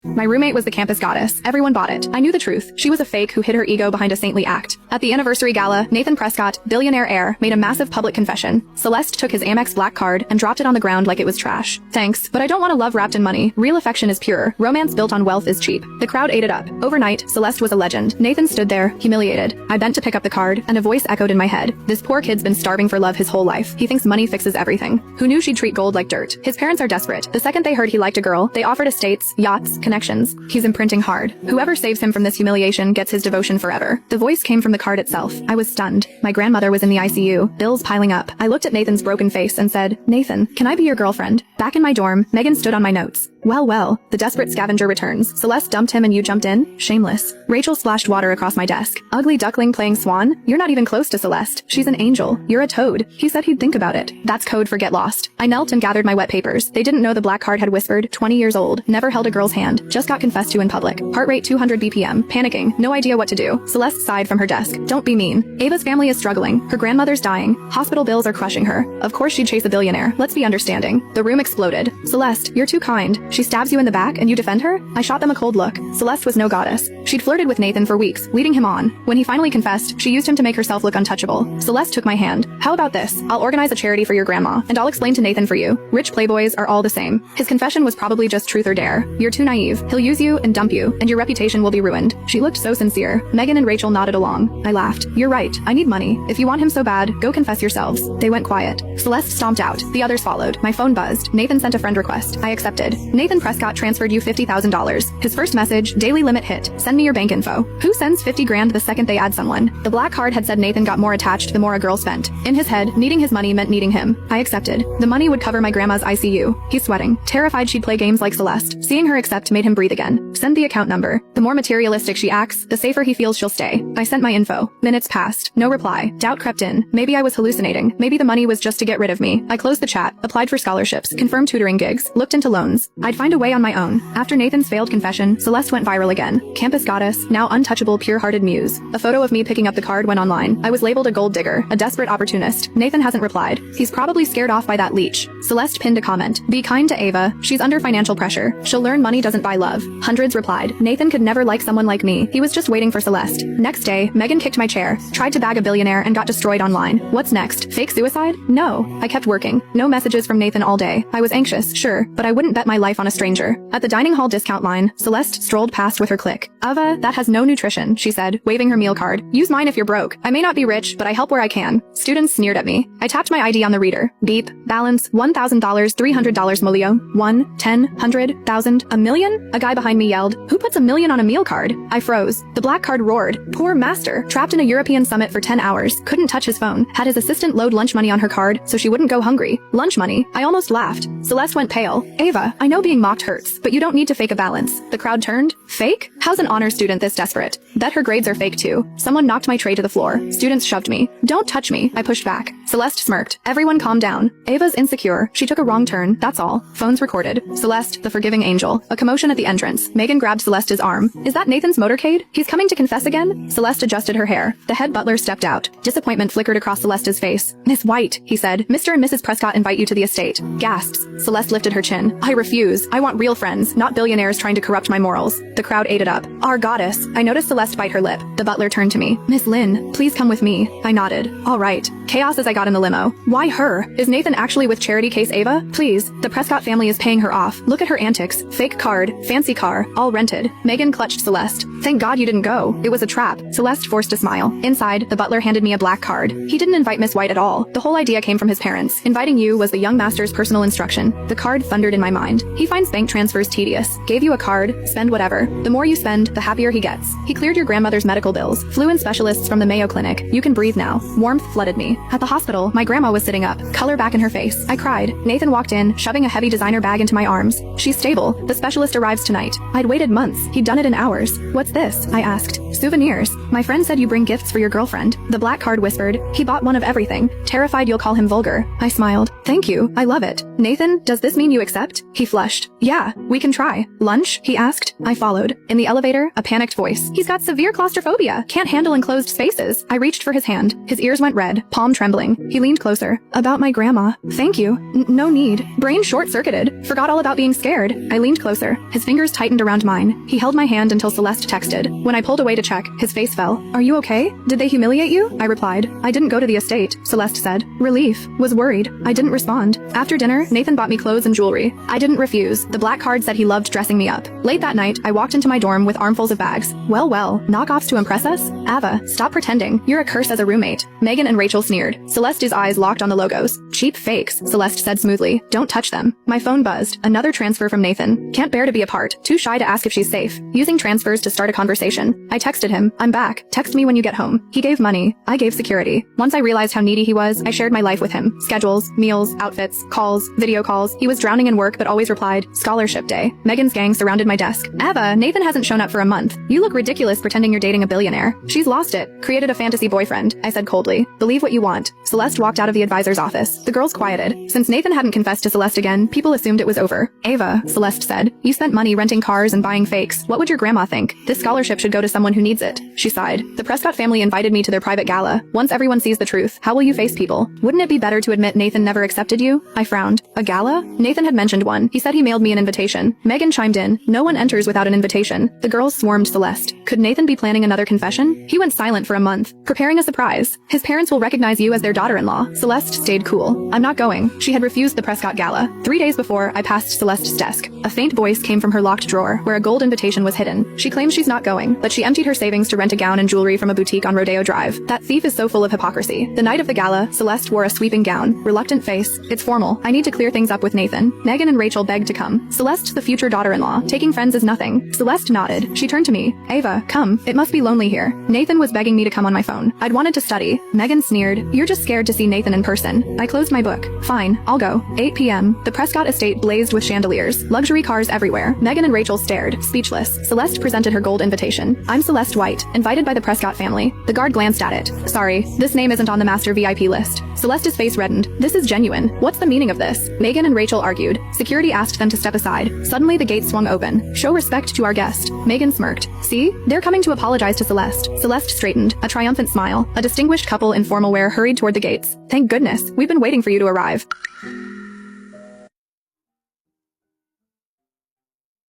My roommate was the campus goddess. Everyone bought it. I knew the truth. She was a fake who hid her ego behind a saintly act. At the anniversary gala, Nathan Prescott, billionaire heir, made a massive public confession. Celeste took his Amex black card and dropped it on the ground like it was trash. Thanks, but I don't want a love wrapped in money. Real affection is pure. Romance built on wealth is cheap. The crowd ate it up. Overnight, Celeste was a legend. Nathan stood there, humiliated. I bent to pick up the card, and a voice echoed in my head. This poor kid's been starving for love his whole life. He thinks money fixes everything. Who knew she'd treat gold like dirt? His parents are desperate. The second they heard he liked a girl, they offered estates, yachts, connections. He's imprinting hard. Whoever saves him from this humiliation gets his devotion forever. The voice came from the card itself. I was stunned. My grandmother was in the ICU, bills piling up. I looked at Nathan's broken face and said, "Nathan, can I be your girlfriend?" Back in my dorm, Megan stood on my notes. Well, the desperate scavenger returns. Celeste dumped him and you jumped in? Shameless. Rachel splashed water across my desk. Ugly duckling playing swan? You're not even close to Celeste. She's an angel. You're a toad. He said he'd think about it. That's code for get lost. I knelt and gathered my wet papers. They didn't know the black card had whispered, 20 years old, never held a girl's hand, just got confessed to in public. Heart rate 200 BPM, panicking, no idea what to do. Celeste sighed from her desk. Don't be mean. Ava's family is struggling. Her grandmother's dying. Hospital bills are crushing her. Of course she'd chase a billionaire. Let's be understanding. The room exploded. Celeste, you're too kind. She stabs you in the back and you defend her? I shot them a cold look. Celeste was no goddess. She'd flirted with Nathan for weeks, leading him on. When he finally confessed, she used him to make herself look untouchable. Celeste took my hand. How about this? I'll organize a charity for your grandma, and I'll explain to Nathan for you. Rich playboys are all the same. His confession was probably just truth or dare. You're too naive. He'll use you and dump you, and your reputation will be ruined. She looked so sincere. Megan and Rachel nodded along. I laughed. You're right. I need money. If you want him so bad, go confess yourselves. They went quiet. Celeste stomped out. The others followed. My phone buzzed. Nathan sent a friend request. I accepted. Nathan Prescott transferred you $50,000. His first message, daily limit hit. Send me your bank info. Who sends 50 grand the second they add someone? The black card had said Nathan got more attached the more a girl spent. In his head, needing his money meant needing him. I accepted. The money would cover my grandma's ICU. He's sweating. Terrified she'd play games like Celeste. Seeing her accept made him breathe again. Send the account number. The more materialistic she acts, the safer he feels she'll stay. I sent my info. Minutes passed. No reply. Doubt crept in. Maybe I was hallucinating. Maybe the money was just to get rid of me. I closed the chat, applied for scholarships, confirmed tutoring gigs, looked into loans. I'd find a way on my own. After Nathan's failed confession, Celeste went viral again. Campus goddess, now untouchable pure-hearted muse. A photo of me picking up the card went online. I was labeled a gold digger, a desperate opportunist. Nathan hasn't replied. He's probably scared off by that leech. Celeste pinned a comment. Be kind to Ava. She's under financial pressure. She'll learn money doesn't buy love. Hundreds replied. Nathan could never like someone like me. He was just waiting for Celeste. Next day, Megan kicked my chair, tried to bag a billionaire and got destroyed online. What's next? Fake suicide? No. I kept working. No messages from Nathan all day. I was anxious, sure, but I wouldn't bet my life on a stranger. At the dining hall discount line, Celeste strolled past with her click. Ava, that has no nutrition, she said, waving her meal card. Use mine if you're broke. I may not be rich, but I help where I can. Students sneered at me. I tapped my ID on the reader. Beep. Balance, $1,000, $300 molio. 1, 10, 100, 1,000, a million? A guy behind me yelled. Who puts a million on a meal card? I froze. The black card roared. Poor master. Trapped in a European summit for 10 hours. Couldn't touch his phone. Had his assistant load lunch money on her card so she wouldn't go hungry. Lunch money. I almost laughed. Celeste went pale. Ava, I know being mocked hurts, but you don't need to fake a balance. The crowd turned. Fake? How's an honor student this desperate? Bet her grades are fake too. Someone knocked my tray to the floor. Students shoved me. Don't touch me. I pushed back. Celeste smirked. Everyone calm down. Ava's insecure. She took a wrong turn. That's all. Phones recorded. Celeste, the forgiving angel. A commotion at the entrance. Megan grabbed Celeste's arm. Is that Nathan's motorcade? He's coming to confess again? Celeste adjusted her hair. The head butler stepped out. Disappointment flickered across Celeste's face. Miss White, he said. Mr. and Mrs. Prescott invite you to the estate. Gasps. Celeste lifted her chin. I refuse. I want real friends, not billionaires trying to corrupt my morals. The crowd ate it up. Our goddess. I noticed Celeste bite her lip. The butler turned to me. Miss Lynn, please come with me. I nodded. All right. Chaos as I got in the limo. Why her? Is Nathan actually with charity case Ava? Please. The Prescott family is paying her off. Look at her antics. Fake card, fancy car, all rented. Megan clutched Celeste. Thank God you didn't go. It was a trap. Celeste forced a smile. Inside, the butler handed me a black card. He didn't invite Miss White at all. The whole idea came from his parents. Inviting you was the young master's personal instruction. The card thundered in my mind. He finds bank transfers tedious. Gave you a card, spend whatever. The more you spend, the happier he gets. He cleared your grandmother's medical bills. Flew in specialists from the Mayo Clinic. You can breathe now. Warmth flooded me. At the hospital, my grandma was sitting up, color back in her face. I cried. Nathan walked in, shoving a heavy designer bag into my arms. She's stable. The specialist arrives tonight. I'd waited months. He'd done it in hours. What's this? I asked. Souvenirs. My friend said you bring gifts for your girlfriend. The black card whispered. He bought one of everything. Terrified you'll call him vulgar. I smiled. Thank you. I love it. Nathan, does this mean you accept? He flushed. Yeah, we can try. Lunch? He asked. I followed. In the elevator, a panicked voice. He's got severe claustrophobia. Can't handle enclosed spaces. I reached for his hand. His ears went red, palm trembling. He leaned closer. About my grandma. Thank you. No need. Brain short-circuited. Forgot all about being scared. I leaned closer. His fingers tightened around mine. He held my hand until Celeste texted. When I pulled away to check, his face fell. Are you okay? Did they humiliate you? I replied. I didn't go to the estate, Celeste said. Relief. Was worried. I didn't respond. After dinner, Nathan bought me clothes and jewelry. I didn't refuse. The black card said he loved dressing me up. Late that night, I walked into my dorm with armfuls of bags. Well, knockoffs to impress us? Ava, stop pretending. You're a curse as a roommate. Megan and Rachel sneered. Celeste's eyes locked on the logos. Cheap fakes, Celeste said smoothly. Don't touch them. My phone buzzed. Another transfer from Nathan. Can't bear to be apart. Too shy to ask if she's safe. Using transfers to start a conversation. I texted him. I'm back. Text me when you get home. He gave money. I gave security. Once I realized how needy he was, I shared my life with him. Schedules, meals, outfits, calls, video calls. He was drowning in work but always replied, scholarship day. Megan's gang surrounded my desk. Ava, Nathan hasn't shown up for a month. You look ridiculous pretending you're dating a billionaire. She's lost it. Created a fantasy boyfriend, I said coldly. Believe what you want. Celeste walked out of the advisor's office. The girls quieted. Since Nathan hadn't confessed to Celeste again, people assumed it was over. Ava, Celeste said, you spent money renting cars and buying fakes. What would your grandma think? This scholarship should go to someone who needs it. She sighed. The Prescott family invited me to their private gala. Once everyone sees the truth, how will you face people? Wouldn't it be better to admit Nathan never accepted you? I frowned. A gala? Nathan had mentioned one. He said he mailed me an invitation. Megan chimed in. No one enters without an invitation. The girls swarmed Celeste. Could Nathan be planning another confession? He went silent for a month, preparing a surprise. His parents will recognize you as their daughter-in-law. Celeste stayed cool. I'm not going. She had refused the Prescott gala. 3 days before, I passed Celeste's desk. A faint voice came from her locked drawer, where a gold invitation was hidden. She claims she's not going, but she emptied her savings to rent a gown and jewelry from a boutique on Rodeo Drive. That thief is so full of hypocrisy. The night of the gala, Celeste wore a sweeping gown, reluctant face. It's formal. I need to clear things up with Nathan. Megan and Rachel begged to come. Celeste, the future daughter-in-law. Taking friends is nothing. Celeste nodded. She turned to me. Ava, come. It must be lonely here. Nathan was begging me to come on my phone. I'd wanted to study. Megan sneered. You're just scared to see Nathan in person. I closed my book. Fine, I'll go. 8 p.m. The Prescott estate blazed with chandeliers. Luxury cars everywhere. Megan and Rachel stared, speechless. Celeste presented her gold invitation. I'm Celeste White, invited by the Prescott family. The guard glanced at it. Sorry, this name isn't on the master VIP list. Celeste's face reddened. This is genuine. What's the meaning of this? Megan and Rachel argued. Security asked them to step aside. Suddenly the gate swung open. Show respect to our guest. Megan smirked. See? They're coming to apologize to Celeste. Celeste straightened. A triumphant smile. A distinguished couple in formal wear hurried toward the gates. Thank goodness. We've been waiting for you to arrive.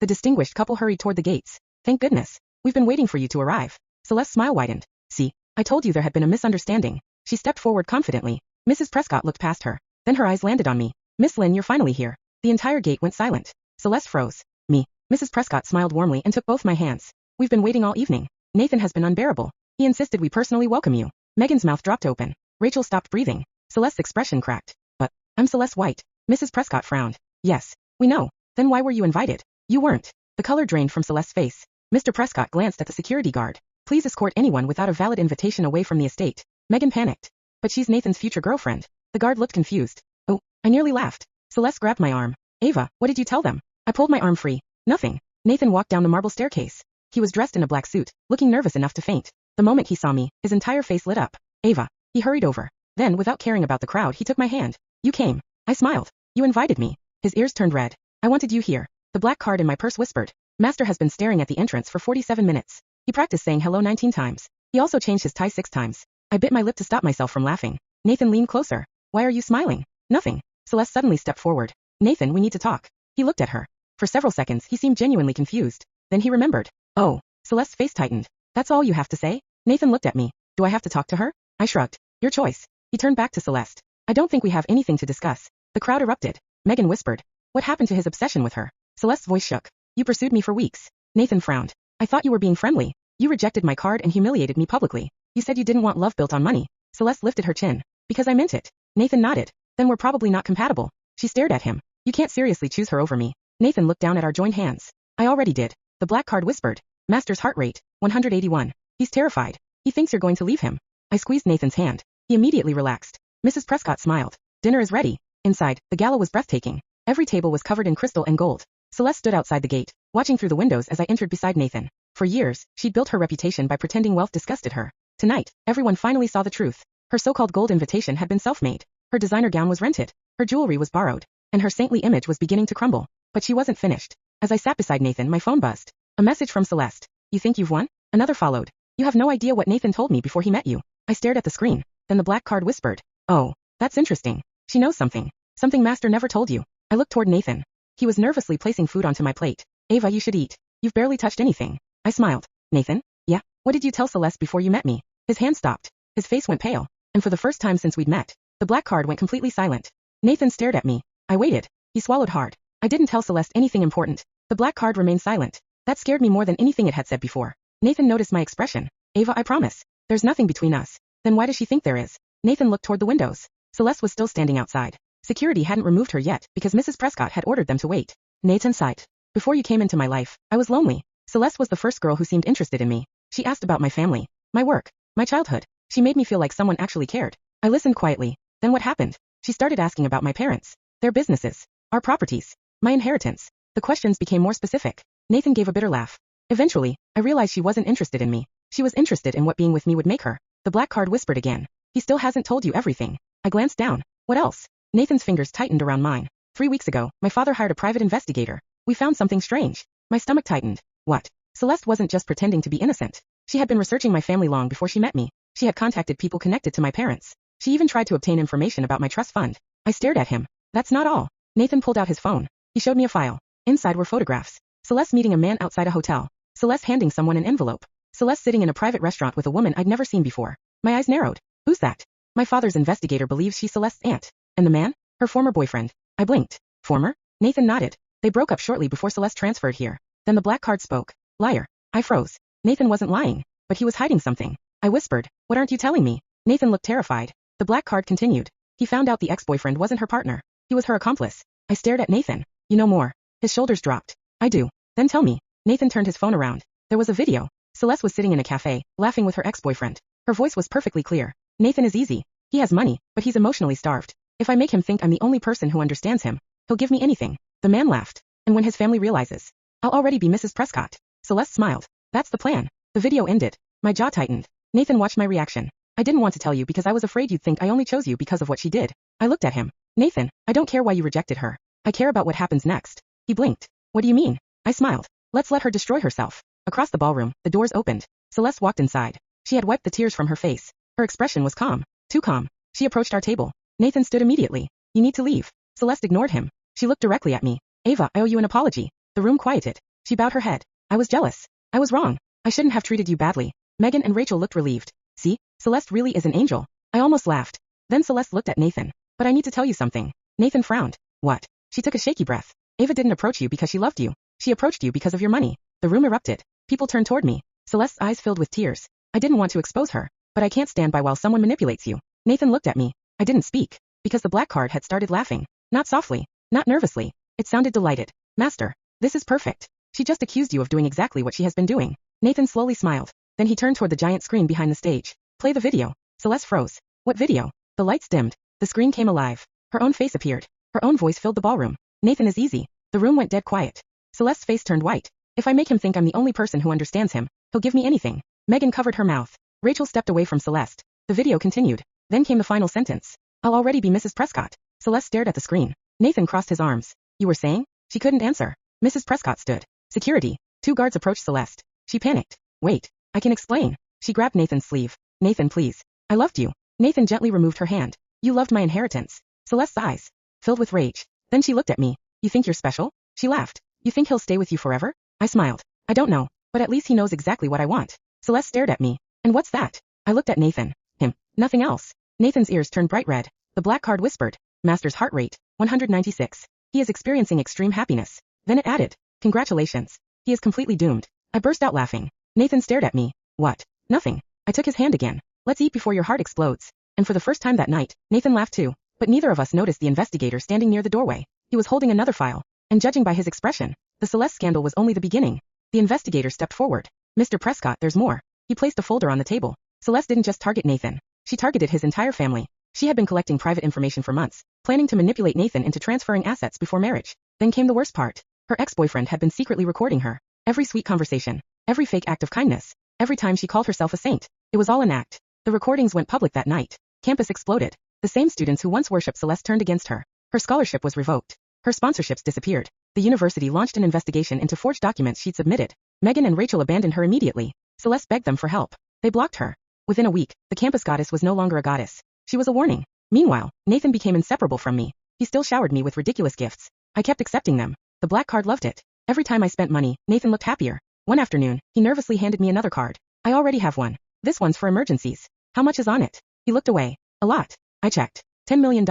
The distinguished couple hurried toward the gates. Thank goodness. We've been waiting for you to arrive. Celeste's smile widened. See, I told you there had been a misunderstanding. She stepped forward confidently. Mrs. Prescott looked past her. Then her eyes landed on me. Miss Lynn, you're finally here. The entire gate went silent. Celeste froze. Me. Mrs. Prescott smiled warmly and took both my hands. We've been waiting all evening. Nathan has been unbearable. He insisted we personally welcome you. Megan's mouth dropped open. Rachel stopped breathing. Celeste's expression cracked. But, I'm Celeste White. Mrs. Prescott frowned. Yes, we know. Then why were you invited? You weren't. The color drained from Celeste's face. Mr. Prescott glanced at the security guard. Please escort anyone without a valid invitation away from the estate. Megan panicked. But she's Nathan's future girlfriend. The guard looked confused. Oh, I nearly laughed. Celeste grabbed my arm. Ava, what did you tell them? I pulled my arm free. Nothing. Nathan walked down the marble staircase. He was dressed in a black suit, looking nervous enough to faint. The moment he saw me, his entire face lit up. Ava. He hurried over. Then, without caring about the crowd, he took my hand. You came. I smiled. You invited me. His ears turned red. I wanted you here. The black card in my purse whispered. Master has been staring at the entrance for 47 minutes. He practiced saying hello 19 times. He also changed his tie 6 times. I bit my lip to stop myself from laughing. Nathan leaned closer. Why are you smiling? Nothing. Celeste suddenly stepped forward. Nathan, we need to talk. He looked at her. For several seconds, he seemed genuinely confused. Then he remembered. Oh. Celeste's face tightened. That's all you have to say? Nathan looked at me. Do I have to talk to her? I shrugged. Your choice. He turned back to Celeste. I don't think we have anything to discuss. The crowd erupted. Megan whispered. What happened to his obsession with her? Celeste's voice shook. You pursued me for weeks. Nathan frowned. I thought you were being friendly. You rejected my card and humiliated me publicly. You said you didn't want love built on money. Celeste lifted her chin. Because I meant it. Nathan nodded. Then we're probably not compatible. She stared at him. You can't seriously choose her over me. Nathan looked down at our joined hands. I already did. The black card whispered. Master's heart rate, 181. He's terrified. He thinks you're going to leave him. I squeezed Nathan's hand. He immediately relaxed. Mrs. Prescott smiled. Dinner is ready. Inside, the gala was breathtaking. Every table was covered in crystal and gold. Celeste stood outside the gate, watching through the windows as I entered beside Nathan. For years, she'd built her reputation by pretending wealth disgusted her. Tonight, everyone finally saw the truth. Her so-called gold invitation had been self-made. Her designer gown was rented. Her jewelry was borrowed. And her saintly image was beginning to crumble. But she wasn't finished. As I sat beside Nathan, my phone buzzed. A message from Celeste. You think you've won? Another followed. You have no idea what Nathan told me before he met you. I stared at the screen. Then the black card whispered. Oh, that's interesting. She knows something. Something Master never told you. I looked toward Nathan. He was nervously placing food onto my plate. Ava, you should eat. You've barely touched anything. I smiled. Nathan? Yeah? What did you tell Celeste before you met me? His hand stopped. His face went pale. And for the first time since we'd met, the black card went completely silent. Nathan stared at me. I waited. He swallowed hard. I didn't tell Celeste anything important. The black card remained silent. That scared me more than anything it had said before. Nathan noticed my expression. Ava, I promise. There's nothing between us. Then why does she think there is? Nathan looked toward the windows. Celeste was still standing outside. Security hadn't removed her yet because Mrs. Prescott had ordered them to wait. Nathan sighed. Before you came into my life, I was lonely. Celeste was the first girl who seemed interested in me. She asked about my family, my work, my childhood. She made me feel like someone actually cared. I listened quietly. Then what happened? She started asking about my parents, their businesses, our properties, my inheritance. The questions became more specific. Nathan gave a bitter laugh. Eventually, I realized she wasn't interested in me. She was interested in what being with me would make her. The black card whispered again. He still hasn't told you everything. I glanced down. What else? Nathan's fingers tightened around mine. 3 weeks ago, my father hired a private investigator. We found something strange. My stomach tightened. What? Celeste wasn't just pretending to be innocent. She had been researching my family long before she met me. She had contacted people connected to my parents. She even tried to obtain information about my trust fund. I stared at him. That's not all. Nathan pulled out his phone. He showed me a file. Inside were photographs. Celeste meeting a man outside a hotel. Celeste handing someone an envelope. Celeste sitting in a private restaurant with a woman I'd never seen before. My eyes narrowed. Who's that? My father's investigator believes she's Celeste's aunt. And the man? Her former boyfriend. I blinked. Former? Nathan nodded. They broke up shortly before Celeste transferred here. Then the black card spoke. Liar. I froze. Nathan wasn't lying, but he was hiding something. I whispered, what aren't you telling me? Nathan looked terrified. The black card continued. He found out the ex-boyfriend wasn't her partner. He was her accomplice. I stared at Nathan. You know more. His shoulders dropped. I do. Then tell me. Nathan turned his phone around. There was a video. Celeste was sitting in a cafe, laughing with her ex-boyfriend. Her voice was perfectly clear. Nathan is easy. He has money, but he's emotionally starved. If I make him think I'm the only person who understands him, he'll give me anything. The man laughed. And when his family realizes, I'll already be Mrs. Prescott. Celeste smiled. That's the plan. The video ended. My jaw tightened. Nathan watched my reaction. I didn't want to tell you because I was afraid you'd think I only chose you because of what she did. I looked at him. Nathan, I don't care why you rejected her. I care about what happens next. He blinked. What do you mean? I smiled. Let's let her destroy herself. Across the ballroom, the doors opened. Celeste walked inside. She had wiped the tears from her face. Her expression was calm. Too calm. She approached our table. Nathan stood immediately. You need to leave. Celeste ignored him. She looked directly at me. Ava, I owe you an apology. The room quieted. She bowed her head. I was jealous. I was wrong. I shouldn't have treated you badly. Megan and Rachel looked relieved. See, Celeste really is an angel. I almost laughed. Then Celeste looked at Nathan. But I need to tell you something. Nathan frowned. What? She took a shaky breath. Ava didn't approach you because she loved you. She approached you because of your money. The room erupted. People turned toward me. Celeste's eyes filled with tears. I didn't want to expose her, but I can't stand by while someone manipulates you. Nathan looked at me. I didn't speak, because the black card had started laughing. Not softly, not nervously. It sounded delighted. Master, this is perfect. She just accused you of doing exactly what she has been doing. Nathan slowly smiled. Then he turned toward the giant screen behind the stage. Play the video. Celeste froze. What video? The lights dimmed. The screen came alive. Her own face appeared. Her own voice filled the ballroom. Nathan is easy. The room went dead quiet. Celeste's face turned white. If I make him think I'm the only person who understands him, he'll give me anything. Megan covered her mouth. Rachel stepped away from Celeste. The video continued. Then came the final sentence. I'll already be Mrs. Prescott. Celeste stared at the screen. Nathan crossed his arms. You were saying? She couldn't answer. Mrs. Prescott stood. Security. 2 guards approached Celeste. She panicked. Wait. I can explain. She grabbed Nathan's sleeve. Nathan, please. I loved you. Nathan gently removed her hand. You loved my inheritance. Celeste's eyes filled with rage. Then she looked at me. You think you're special? She laughed. You think he'll stay with you forever? I smiled. I don't know, but at least he knows exactly what I want. Celeste stared at me. And what's that? I looked at Nathan. Him. Nothing else. Nathan's ears turned bright red. The black card whispered. Master's heart rate, 196. He is experiencing extreme happiness. Then it added. Congratulations. He is completely doomed. I burst out laughing. Nathan stared at me. What? Nothing. I took his hand again. Let's eat before your heart explodes. And for the first time that night, Nathan laughed too. But neither of us noticed the investigator standing near the doorway. He was holding another file. And judging by his expression, the Celeste scandal was only the beginning. The investigator stepped forward. Mr. Prescott, there's more. He placed a folder on the table. Celeste didn't just target Nathan. She targeted his entire family. She had been collecting private information for months, planning to manipulate Nathan into transferring assets before marriage. Then came the worst part. Her ex-boyfriend had been secretly recording her. Every sweet conversation. Every fake act of kindness. Every time she called herself a saint. It was all an act. The recordings went public that night. Campus exploded. The same students who once worshipped Celeste turned against her. Her scholarship was revoked. Her sponsorships disappeared. The university launched an investigation into forged documents she'd submitted. Megan and Rachel abandoned her immediately. Celeste begged them for help. They blocked her. Within a week, the campus goddess was no longer a goddess. She was a warning. Meanwhile, Nathan became inseparable from me. He still showered me with ridiculous gifts. I kept accepting them. The black card loved it. Every time I spent money, Nathan looked happier. One afternoon, he nervously handed me another card. I already have one. This one's for emergencies. How much is on it? He looked away. A lot. I checked. $10 million.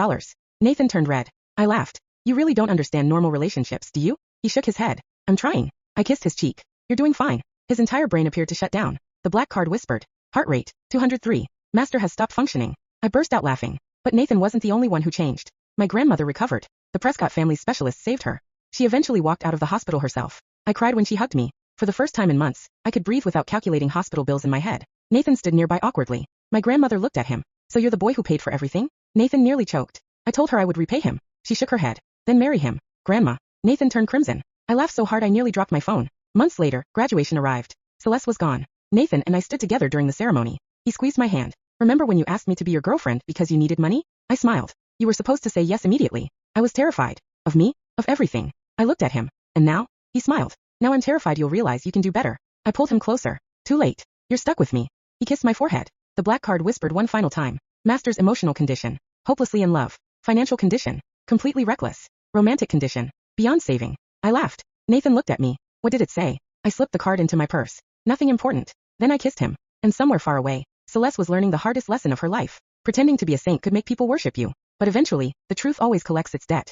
Nathan turned red. I laughed. You really don't understand normal relationships, do you? He shook his head. I'm trying. I kissed his cheek. You're doing fine. His entire brain appeared to shut down. The black card whispered. Heart rate, 203. Master has stopped functioning. I burst out laughing. But Nathan wasn't the only one who changed. My grandmother recovered. The Prescott family specialist saved her. She eventually walked out of the hospital herself. I cried when she hugged me. For the first time in months, I could breathe without calculating hospital bills in my head. Nathan stood nearby awkwardly. My grandmother looked at him. So you're the boy who paid for everything? Nathan nearly choked. I told her I would repay him. She shook her head. Then marry him. Grandma. Nathan turned crimson. I laughed so hard I nearly dropped my phone. Months later, graduation arrived. Celeste was gone. Nathan and I stood together during the ceremony. He squeezed my hand. Remember when you asked me to be your girlfriend because you needed money? I smiled. You were supposed to say yes immediately. I was terrified. Of me? Of everything. I looked at him. And now? He smiled. Now I'm terrified you'll realize you can do better. I pulled him closer. Too late. You're stuck with me. He kissed my forehead. The black card whispered one final time. Master's emotional condition. Hopelessly in love. Financial condition. Completely reckless. Romantic condition. Beyond saving. I laughed. Nathan looked at me. What did it say? I slipped the card into my purse. Nothing important. Then I kissed him. And somewhere far away, Celeste was learning the hardest lesson of her life. Pretending to be a saint could make people worship you. But eventually, the truth always collects its debt.